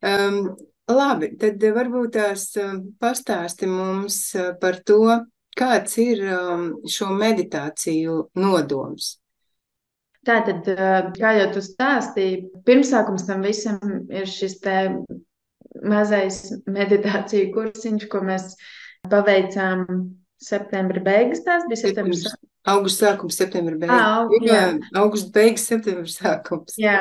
Um, Labi, tad varbūt tās pastāsti mums par to, kāds ir šo meditāciju nodoms. Tātad, kā jau tu stāstīji, pirmsākums tam visam ir šis te mazais meditāciju kursiņš, ko mēs paveicām septembra beigas. Tās bija septembris. Septembris, augusts sākums, septembra beigas. Ah, Jā, jā, augusts beigas, septembris sākums. jā.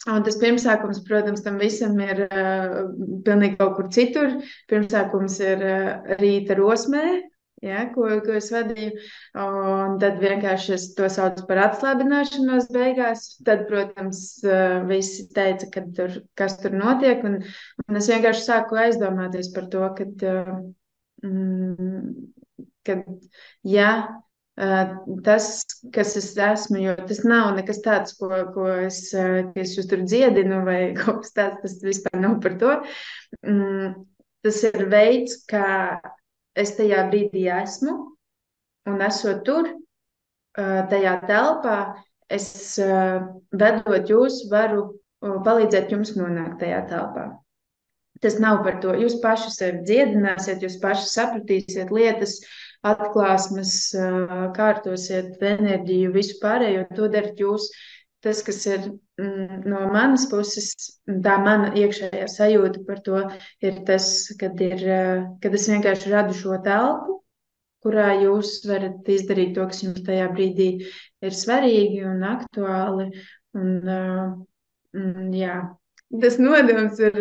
Un tas pirmsākums, protams, tam visam ir pilnīgi kaut kur citur. Pirmsākums ir rīta rosmē, ja, ko es vadīju. Un tad vienkārši es to saucu par atslābināšanos beigās. Tad, protams, visi teica, ka kas tur notiek. Un es vienkārši sāku aizdomāties par to, kad ja tas, kas es esmu, jo tas nav nekas tāds, ka es jūs tur dziedinu vai kaut kas tāds, tas vispār nav par to. Tas ir veids, kā es tajā brīdī esmu un esot tur, tajā telpā, es vedot jūs, varu palīdzēt jums nonākt tajā telpā. Tas nav par to. Jūs paši sevi dziedināsiet, jūs paši sapratīsiet lietas, atklāsmes, kārtosiet enerģiju, visu pārējo. To darat jūs. Tas, kas ir no manas puses, tā mana iekšējā sajūta par to, ir tas, kad es vienkārši radu šo telpu, kurā jūs varat izdarīt to, kas jums tajā brīdī ir svarīgi un aktuāli. Jā, tas nodoms ir.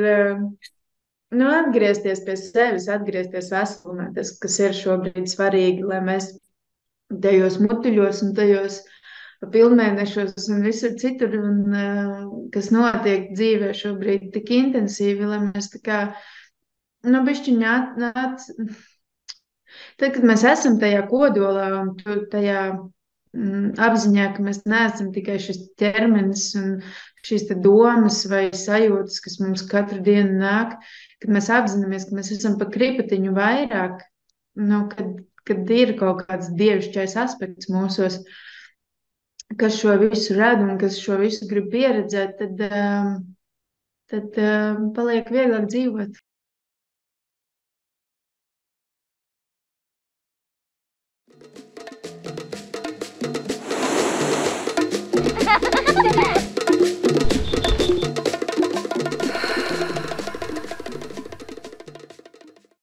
Nu, atgriezties pie sevis, atgriezties veselumā, tas, kas ir šobrīd svarīgi, lai mēs tajos mutuļos un tajos pilnmēnešos un visur citur, kas notiek dzīvē šobrīd tik intensīvi, lai mēs tā kā, nu, bišķiņā tad, kad mēs esam tajā kodolā un tajā apziņā, ka mēs neesam tikai šis ķermenis un šīs domas vai sajūtas, kas mums katru dienu nāk, kad mēs apzināmies, ka mēs esam pa kripatiņu vairāk, nu, kad ir kaut kāds dievišķais aspekts mūsos, kas šo visu rada un kas šo visu grib pieredzēt, tad paliek vieglāk dzīvot.